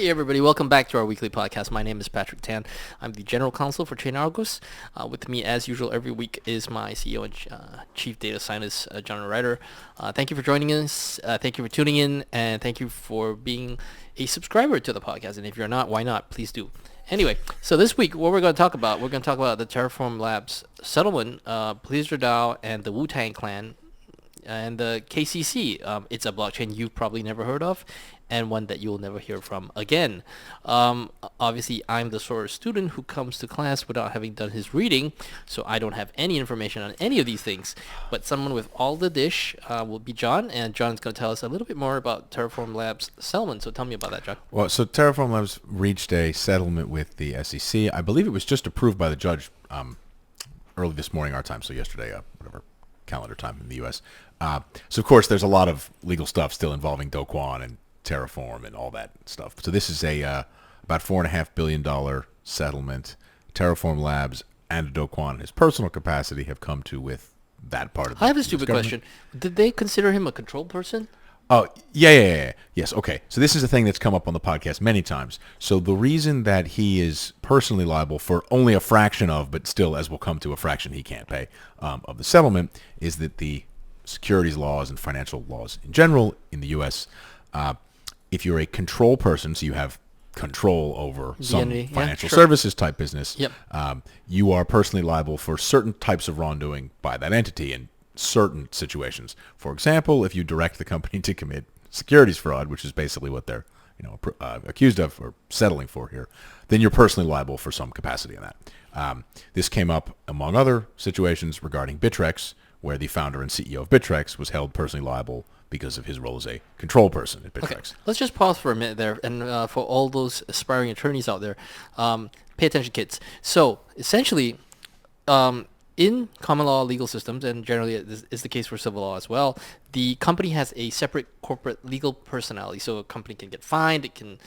Hey everybody, welcome back to our weekly podcast. My name is Patrick Tan. I'm the General Counsel for ChainArgos. With me, as usual, every week is my CEO and Chief Data Scientist, Jonathan Reiter. Thank you for joining us. Thank you for tuning in, and thank you for being a subscriber to the podcast. And if you're not, why not? Please do. Anyway, so this week, what we're going to talk about, the Terraform Labs settlement, Pleasr DAO, and the Tang clan, and the KCC. It's a blockchain you've probably never heard of, and one that you'll never hear from again. Obviously, I'm the sort of student who comes to class without having done his reading, so I don't have any information on any of these things. But someone with all the dish will be John, and John's going to tell us a little bit more about Terraform Labs settlement. So tell me about that, John. Well, so Terraform Labs reached a settlement with the SEC. I believe it was just approved by the judge early this morning, our time, so yesterday, whatever calendar time in the U.S. So, of course, there's a lot of legal stuff still involving Do Kwon and Terraform and all that stuff. So this is a about $4.5 billion settlement. Terraform Labs and Do Kwon in his personal capacity have come to with that part of the I have a stupid question. Did they consider him a control person? Oh, yeah. Yes, okay. So this is a thing that's come up on the podcast many times. So the reason that he is personally liable for only a fraction of, but still, as we'll come to, a fraction he can't pay of the settlement, is that the securities laws and financial laws in general in the U.S., if you're a control person, so you have control over some financial services type business, you are personally liable for certain types of wrongdoing by that entity in certain situations. For example, if you direct the company to commit securities fraud, which is basically what they're accused of or settling for here, then you're personally liable for some capacity in that. This came up, among other situations, regarding Bittrex, where the founder and CEO of Bittrex was held personally liable because of his role as a control person at Bittrex. Okay, let's just pause for a minute there, and for all those aspiring attorneys out there, pay attention, kids. So, essentially, in common law legal systems, and generally this is the case for civil law as well, the company has a separate corporate legal personality. So a company can get fined, it can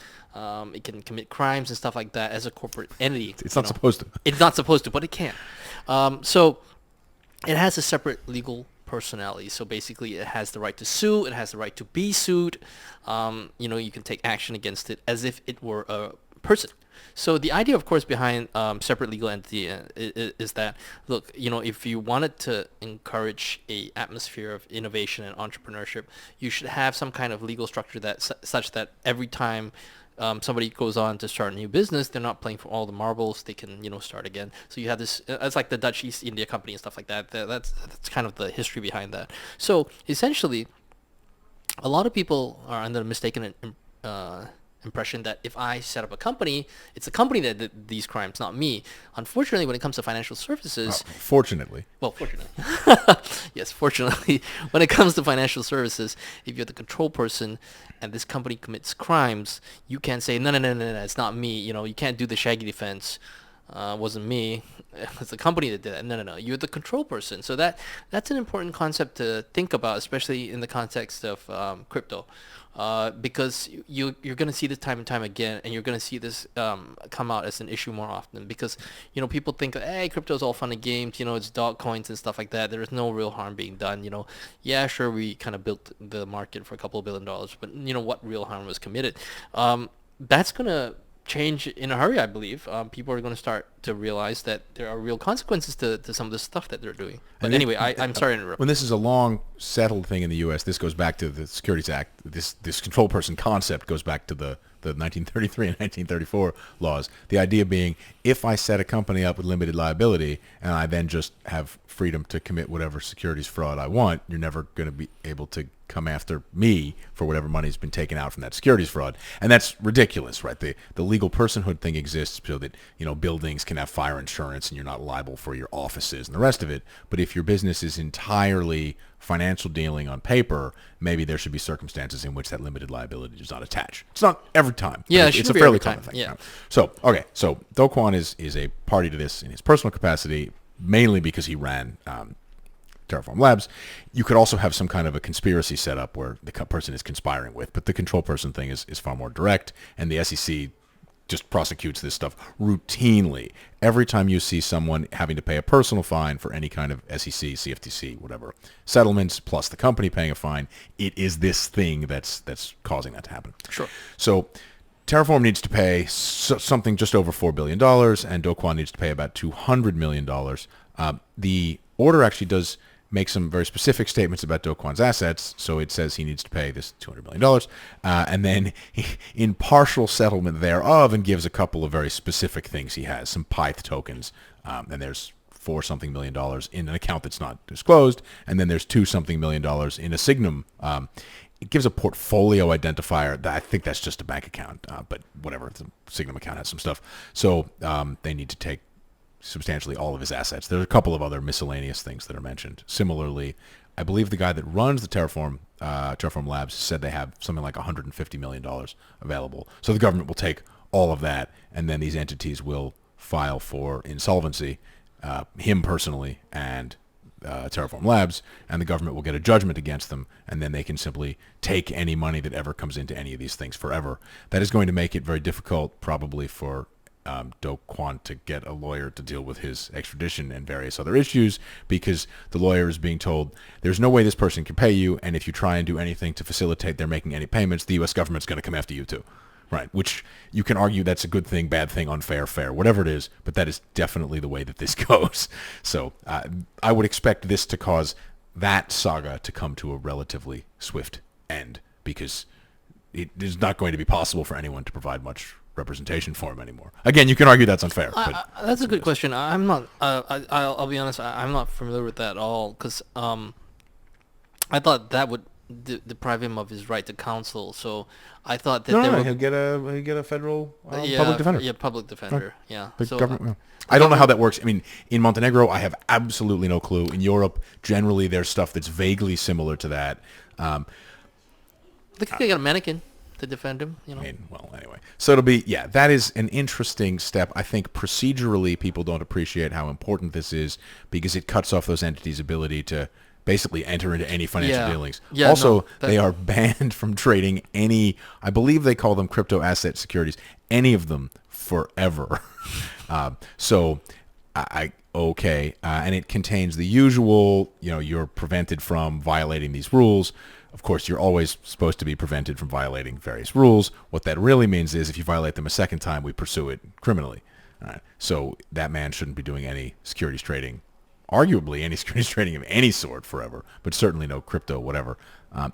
commit crimes and stuff like that as a corporate entity. It's not supposed to. It's not supposed to, but it can. So it has a separate legal personality. So basically, it has the right to sue. It has the right to be sued. You can take action against it as if it were a person. So the idea, of course, behind separate legal entity is that, look, if you wanted to encourage a atmosphere of innovation and entrepreneurship, you should have some kind of legal structure that such that every time somebody goes on to start a new business, they're not playing for all the marbles. They can, start again. So you have this. It's like the Dutch East India Company and stuff like that. That's kind of the history behind that. So essentially, a lot of people are under the mistaken impression that if I set up a company, it's a company that did these crimes, not me. Unfortunately, when it comes to financial services... fortunately. Yes, fortunately. When it comes to financial services, if you're the control person and this company commits crimes, you can't say, no, it's not me. You can't do the shaggy defense. Wasn't me. It's the company that did it. No. You're the control person. So that's an important concept to think about, especially in the context of crypto. Because you're going to see this time and time again, and you're going to see this come out as an issue more often because, people think, hey, crypto is all fun and games, it's dog coins and stuff like that. There is no real harm being done, Yeah, sure, we kind of built the market for a couple of $1 billion, but, what real harm was committed? That's going to change in a hurry, I believe. People are going to start to realize that there are real consequences to some of the stuff that they're doing. But anyway, I'm sorry to interrupt. When this is a long settled thing in the U.S., this goes back to the Securities Act. This control person concept goes back to the 1933 and 1934 laws. The idea being, if I set a company up with limited liability and I then just have freedom to commit whatever securities fraud I want, you're never going to be able to come after me for whatever money's been taken out from that securities fraud. And that's ridiculous, right? The legal personhood thing exists so that, buildings can have fire insurance and you're not liable for your offices and the rest of it. But if your business is entirely financial dealing on paper, maybe there should be circumstances in which that limited liability does not attach. It's not every time. Yeah, it's a fairly common thing. Yeah. So Do Kwon is a party to this in his personal capacity, mainly because he ran Terraform Labs. You could also have some kind of a conspiracy set up where the person is conspiring with, but the control person thing is far more direct, and the SEC just prosecutes this stuff routinely. Every time you see someone having to pay a personal fine for any kind of SEC, CFTC, whatever, settlements, plus the company paying a fine, it is this thing that's causing that to happen. Sure. So Terraform needs to pay something just over $4 billion, and Do Kwon needs to pay about $200 million. The order actually does make some very specific statements about Do Kwon's assets, so it says he needs to pay this $200 million, and then in partial settlement thereof, and gives a couple of very specific things he has, some Pyth tokens, and there's $4-something million in an account that's not disclosed, and then there's $2-something million in a Signum. It gives a portfolio identifier. I think that's just a bank account, but whatever. The Signum account has some stuff. So they need to take substantially all of his assets. There's a couple of other miscellaneous things that are mentioned. Similarly, I believe the guy that runs the Terraform Labs said they have something like $150 million available. So the government will take all of that, and then these entities will file for insolvency, him personally and Terraform Labs, and the government will get a judgment against them, and then they can simply take any money that ever comes into any of these things forever. That is going to make it very difficult, probably, for Do Kwon to get a lawyer to deal with his extradition and various other issues, because the lawyer is being told there's no way this person can pay you, and if you try and do anything to facilitate their making any payments, the U.S. government's going to come after you too. Right, which you can argue that's a good thing, bad thing, unfair, fair, whatever it is, but that is definitely the way that this goes. So I would expect this to cause that saga to come to a relatively swift end, because it is not going to be possible for anyone to provide much representation for him anymore. Again, you can argue that's unfair. But that's a good question. I'm not. I'll be honest. I'm not familiar with that at all, because I thought that would deprive him of his right to counsel. So I thought that he'll get a federal public defender. Yeah, public defender. Right. Yeah. So government, I don't know how that works. I mean, in Montenegro, I have absolutely no clue. In Europe, generally, there's stuff that's vaguely similar to that. They could get a mannequin to defend him. You know. I mean, well, anyway. So it'll be, that is an interesting step. I think procedurally, people don't appreciate how important this is, because it cuts off those entities' ability to basically enter into any financial dealings. Yeah, also, they are banned from trading any, I believe they call them crypto asset securities, any of them forever. So, and it contains the usual, you're prevented from violating these rules. Of course, you're always supposed to be prevented from violating various rules. What that really means is if you violate them a second time, we pursue it criminally. All right. So that man shouldn't be doing any securities trading, arguably any securities trading of any sort forever, but certainly no crypto, whatever.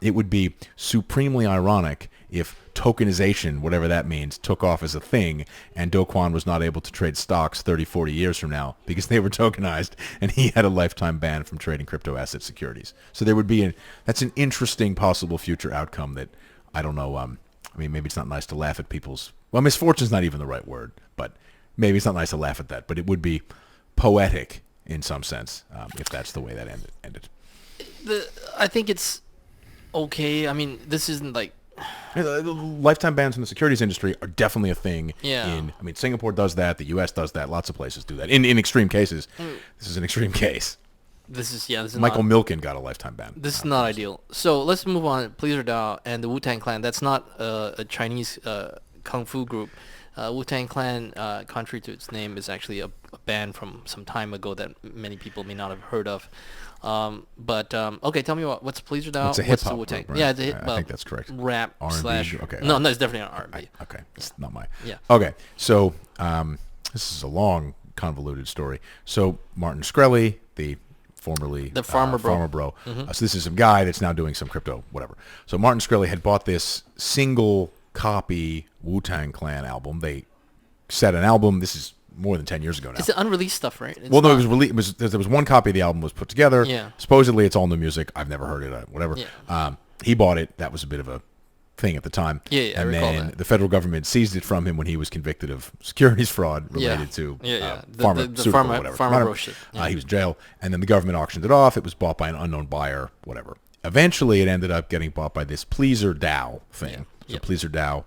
It would be supremely ironic if tokenization, whatever that means, took off as a thing, and Do Kwon was not able to trade stocks 30, 40 years from now because they were tokenized, and he had a lifetime ban from trading crypto asset securities. So there would be that's an interesting possible future outcome that I don't know. I mean, maybe it's not nice to laugh at people's, misfortune's not even the right word, but maybe it's not nice to laugh at that, but it would be poetic in some sense, if that's the way that ended. I think it's okay. I mean, this isn't like... Lifetime bans in the securities industry are definitely a thing. Yeah. Singapore does that. The U.S. does that. Lots of places do that. In extreme cases. This is an extreme case. This is Michael Milken got a lifetime ban. This is not ideal. So let's move on. Pleasr DAO and the Wu-Tang Clan. That's not a Chinese kung fu group. Wu-Tang Clan, contrary to its name, is actually a band from some time ago that many people may not have heard of. Okay, tell me what's Pleasr DAO? It's a hip-hop group, right? Yeah, it's a hip-hop. I think that's correct. Rap R&B, / Okay. No, it's definitely not R&B. Okay, it's not my... Yeah. Okay, so this is a long, convoluted story. So Martin Shkreli, the farmer bro. Mm-hmm. So this is some guy that's now doing some crypto, whatever. So Martin Shkreli had bought this single copy Wu-Tang Clan album. They set an album. This is more than 10 years ago now. It's unreleased stuff, right? It was released. There was one copy of the album was put together. Yeah. Supposedly it's all new music. I've never heard it. Whatever. Yeah. He bought it. That was a bit of a thing at the time. Yeah, and I recall then that. the federal government seized it from him when he was convicted of securities fraud related to farmer shit. Yeah. He was in jail, and then the government auctioned it off. It was bought by an unknown buyer, whatever. Eventually, it ended up getting bought by this Pleasr DAO thing. Yeah. So Pleasr DAO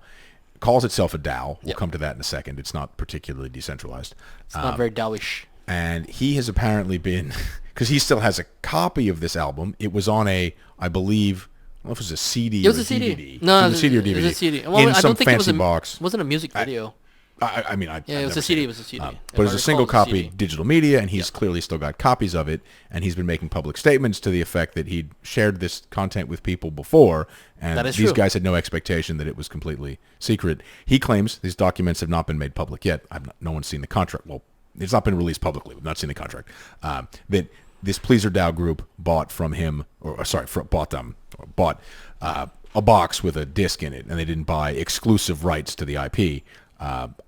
calls itself a DAO. We'll Yep. come to that in a second. It's not particularly decentralized. It's not very DAO-ish. And he has apparently been, because he still has a copy of this album. It was on I believe, I don't know if it was a CD It was or a CD. DVD. No, it was a CD or DVD. It was a CD. In I some don't think fancy box. It wasn't a music video. I mean, Yeah, it was a CD. It was a CD. If But I it's a recall, single it was a copy CD. digital media, and he's clearly still got copies of it, and he's been making public statements to the effect that he'd shared this content with people before, and That is these true. guys had no expectation that it was completely secret. He claims these documents have not been made public yet. No one's seen the contract. Well, it's not been released publicly. We've not seen the contract. That this Pleasr DAO group bought from him, bought a box with a disc in it, and they didn't buy exclusive rights to the IP.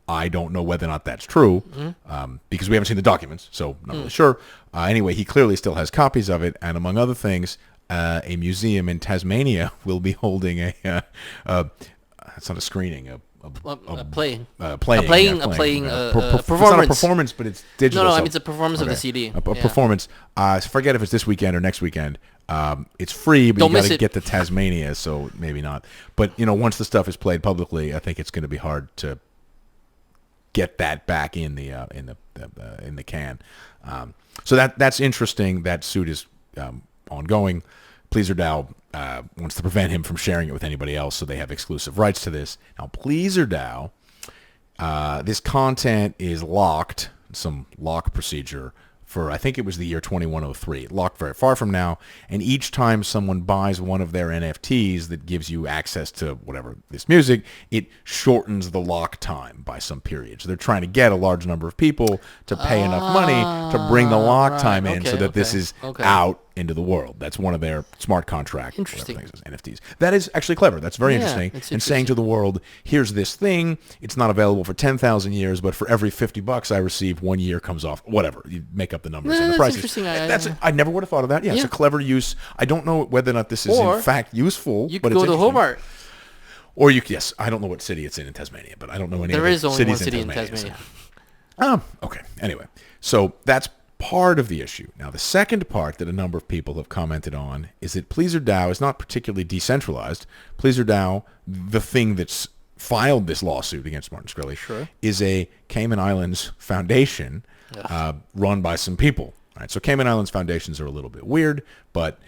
I don't know whether or not that's true, because we haven't seen the documents, so not really sure. Anyway, he clearly still has copies of it, and among other things, a museum in Tasmania will be holding it's not a screening, Playing. performance. It's not a performance, but it's digital. No, I so- mean it's a performance of the CD. a performance. Forget if it's this weekend or next weekend. It's free, but Don't you got miss to it. get to Tasmania, so maybe not. But once the stuff is played publicly, I think it's going to be hard to get that back in the can. So that's interesting. That suit is ongoing. Pleasr DAO wants to prevent him from sharing it with anybody else, so they have exclusive rights to this. Now, Pleasr DAO, this content is locked, some lock procedure for, I think it was the year 2103, locked very far from now, and each time someone buys one of their NFTs that gives you access to whatever, this music, it shortens the lock time by some period. So they're trying to get a large number of people to pay enough money to bring the lock time in so that this is out into the world. That's one of their smart contract Interesting. NFTs. That is actually clever. That's very interesting. it's And saying to the world, here's this thing. It's not available for 10,000 years, but for every $50 I receive, 1 year comes off. Whatever. You make up the numbers and the That's prices. interesting. I never would have thought of that. Yeah, it's a clever use. I don't know whether or not this is in fact useful. You but could go it's to interesting. Hobart. Or yes, I don't know what city it's in Tasmania, but I don't know any There other is only cities one city in Tasmania. Okay. Anyway, so that's part of the issue. Now, the second part that a number of people have commented on is that Pleasr DAO is not particularly decentralized. Pleasr DAO, the thing that's filed this lawsuit against Martin Shkreli, is a Cayman Islands foundation run by some people. Right? So Cayman Islands foundations are a little bit weird, but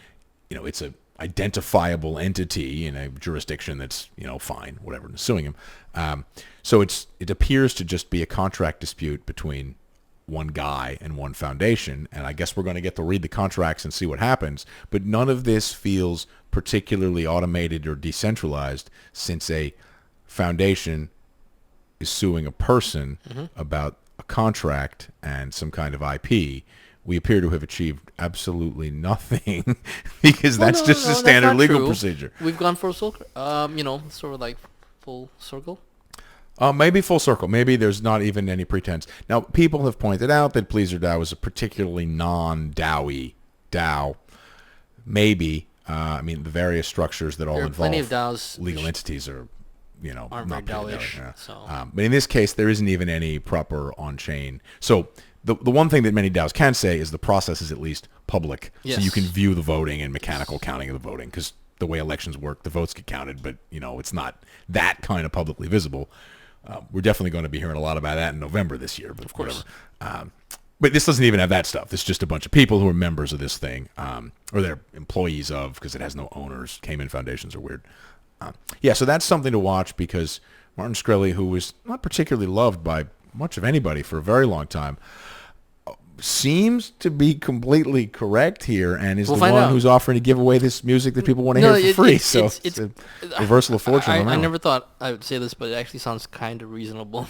it's a identifiable entity in a jurisdiction that's fine, whatever, suing him. So it appears to just be a contract dispute between one guy and one foundation, and I guess we're going to get to read the contracts and see what happens, but none of this feels particularly automated or decentralized, since a foundation is suing a person about a contract and some kind of IP. We appear to have achieved absolutely nothing because that's just a standard legal procedure. We've gone full circle. Sort of like full circle. Maybe full circle. Maybe there's not even any pretense. Now, people have pointed out that Pleasr DAO is a particularly non-DAO-y DAO. Maybe. The various structures that all involve plenty of DAOs legal entities are, aren't not very pretty DAO-ish. DAO-y, So. but in this case, there isn't even any proper on-chain. So the one thing that many DAOs can say is the process is at least public. Yes. So you can view the voting and mechanical counting of the voting, because the way elections work, the votes get counted, but, it's not that kind of publicly visible. We're definitely going to be hearing a lot about that in November this year, but of course. But this doesn't even have that stuff. It's just a bunch of people who are members of this thing, or they're employees of, because it has no owners. Cayman foundations are weird. So that's something to watch, because Martin Shkreli, who was not particularly loved by much of anybody for a very long time, seems to be completely correct here, and is the one who's offering to give away this music that people want to hear for free. It's a reversal of fortune. I never thought I would say this, but it actually sounds kind of reasonable.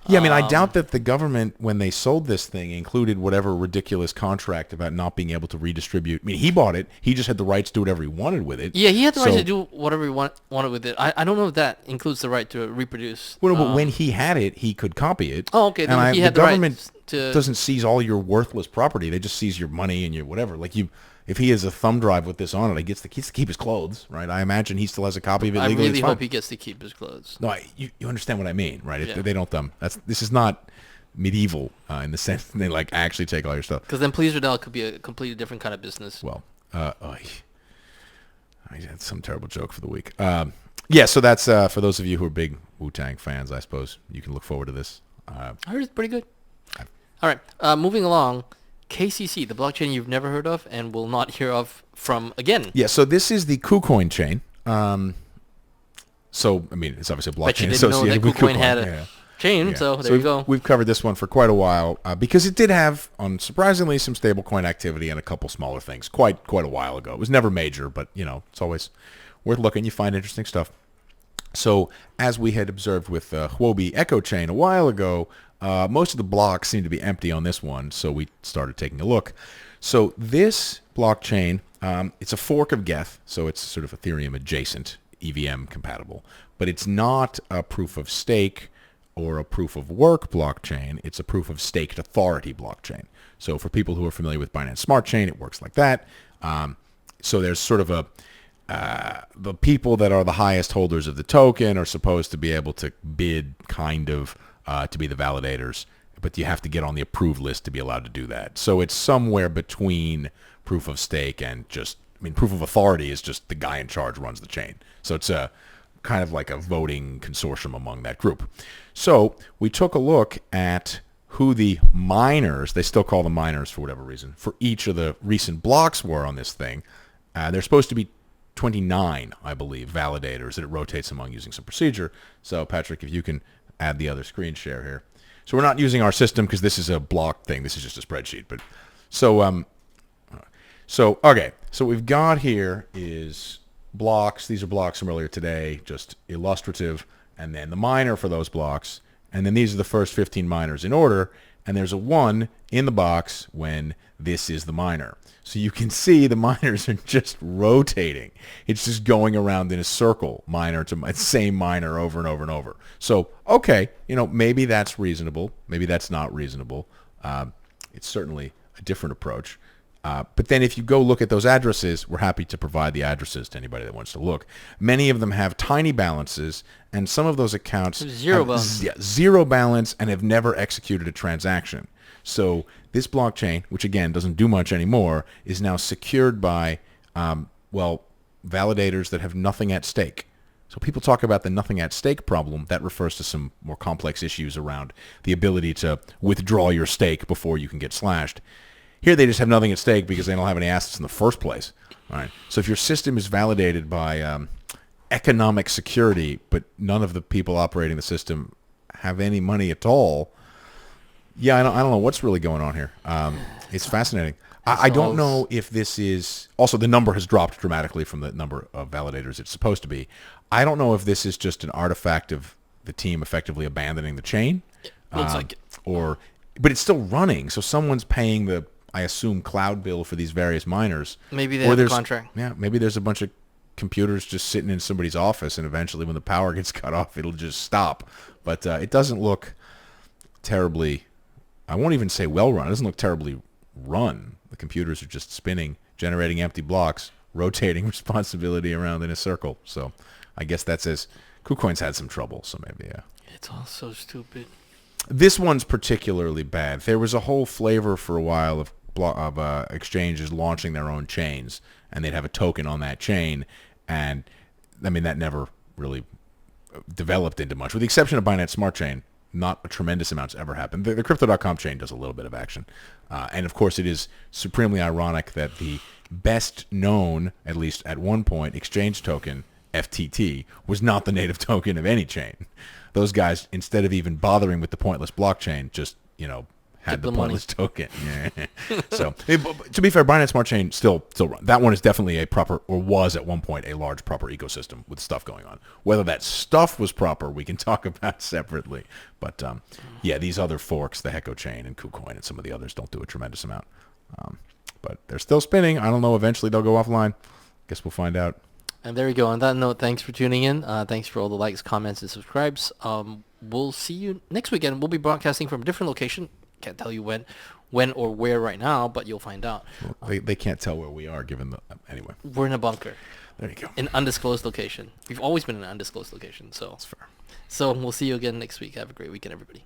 Yeah, I doubt that the government, when they sold this thing, included whatever ridiculous contract about not being able to redistribute. He bought it. He just had the rights to do whatever he wanted with it. Yeah, he had the right to do whatever he wanted with it. I don't know if that includes the right to reproduce. Well, but when he had it, he could copy it. Oh, okay. Then he had the the government right to... doesn't seize all your worthless property. They just seize your money and your whatever. Like if he has a thumb drive with this on it, he gets to keep his clothes, right? I imagine he still has a copy of it legally. I really hope he gets to keep his clothes. No, you understand what I mean, right? Yeah. They don't. This is not medieval in the sense that they actually take all your stuff. Because then Pleasr DAO could be a completely different kind of business. Well, I had some terrible joke for the week. So that's for those of you who are big Wu-Tang fans, I suppose you can look forward to this. I heard it's pretty good. All right, moving along. KCC, the blockchain you've never heard of and will not hear of from again. Yeah, so this is the KuCoin chain. It's obviously a blockchain associated with KuCoin. chain. So there you go. We've covered this one for quite a while because it did have, unsurprisingly, some stablecoin activity and a couple smaller things quite a while ago. It was never major, but it's always worth looking. You find interesting stuff. So as we had observed with Huobi Echo Chain a while ago, most of the blocks seem to be empty on this one, so we started taking a look. So this blockchain, it's a fork of Geth, so it's sort of Ethereum adjacent, EVM compatible, but it's not a proof of stake or a proof of work blockchain. It's a proof of staked authority blockchain. So for people who are familiar with Binance Smart Chain, it works like that. So there's sort of the people that are the highest holders of the token are supposed to be able to bid kind of to be the validators, but you have to get on the approved list to be allowed to do that. So it's somewhere between proof of stake and proof of authority is just the guy in charge runs the chain. So it's a kind of like a voting consortium among that group. So we took a look at who the miners, they still call them miners for whatever reason, for each of the recent blocks were on this thing. They're supposed to be 29, I believe, validators that it rotates among using some procedure. So Patrick, if you can add the other screen share here. So we're not using our system because this is a block thing. This is just a spreadsheet. But so okay. So what we've got here is blocks. These are blocks from earlier today, just illustrative, and then the miner for those blocks. And then these are the first 15 miners in order, and there's a 1 in the box when this is the miner. So you can see the miners are just rotating. It's just going around in a circle, miner to same miner over and over and over. So, okay, maybe that's reasonable. Maybe that's not reasonable. It's certainly a different approach. But then if you go look at those addresses, we're happy to provide the addresses to anybody that wants to look. Many of them have tiny balances, and some of those accounts Zero balance. Zero balance and have never executed a transaction. So this blockchain, which again doesn't do much anymore, is now secured by, validators that have nothing at stake. So people talk about the nothing at stake problem. That refers to some more complex issues around the ability to withdraw your stake before you can get slashed. Here they just have nothing at stake because they don't have any assets in the first place. All right. So if your system is validated by economic security, but none of the people operating the system have any money at all, I don't know what's really going on here. It's fascinating. I don't know if this is... Also, the number has dropped dramatically from the number of validators it's supposed to be. I don't know if this is just an artifact of the team effectively abandoning the chain. Looks like it. But it's still running, so someone's paying the, I assume, cloud bill for these various miners. Maybe they have a contract. Yeah, maybe there's a bunch of computers just sitting in somebody's office, and eventually when the power gets cut off, it'll just stop. But it doesn't look terribly... I won't even say well run. It doesn't look terribly run. The computers are just spinning, generating empty blocks, rotating responsibility around in a circle. So I guess that's as... KuCoin's had some trouble, so maybe, yeah. It's all so stupid. This one's particularly bad. There was a whole flavor for a while of exchanges launching their own chains, and they'd have a token on that chain, and that never really developed into much, with the exception of Binance Smart Chain. Not a tremendous amount's ever happened. The Crypto.com chain does a little bit of action, and of course, it is supremely ironic that the best known, at least at one point, exchange token, FTT, was not the native token of any chain. Those guys, instead of even bothering with the pointless blockchain, just, had the pointless token. Yeah. So, to be fair, Binance Smart Chain still run. That one is definitely a proper, or was at one point, a large proper ecosystem with stuff going on. Whether that stuff was proper, we can talk about separately. But, these other forks, the Hecko Chain and KuCoin and some of the others, don't do a tremendous amount. But they're still spinning. I don't know. Eventually, they'll go offline. Guess we'll find out. And there we go. On that note, thanks for tuning in. Thanks for all the likes, comments, and subscribes. We'll see you next weekend. We'll be broadcasting from a different location. Can't tell you when or where right now, but you'll find out. Well, they can't tell where we are, given the... Anyway. We're in a bunker. There you go. An undisclosed location. We've always been in an undisclosed location, so... That's fair. So we'll see you again next week. Have a great weekend, everybody.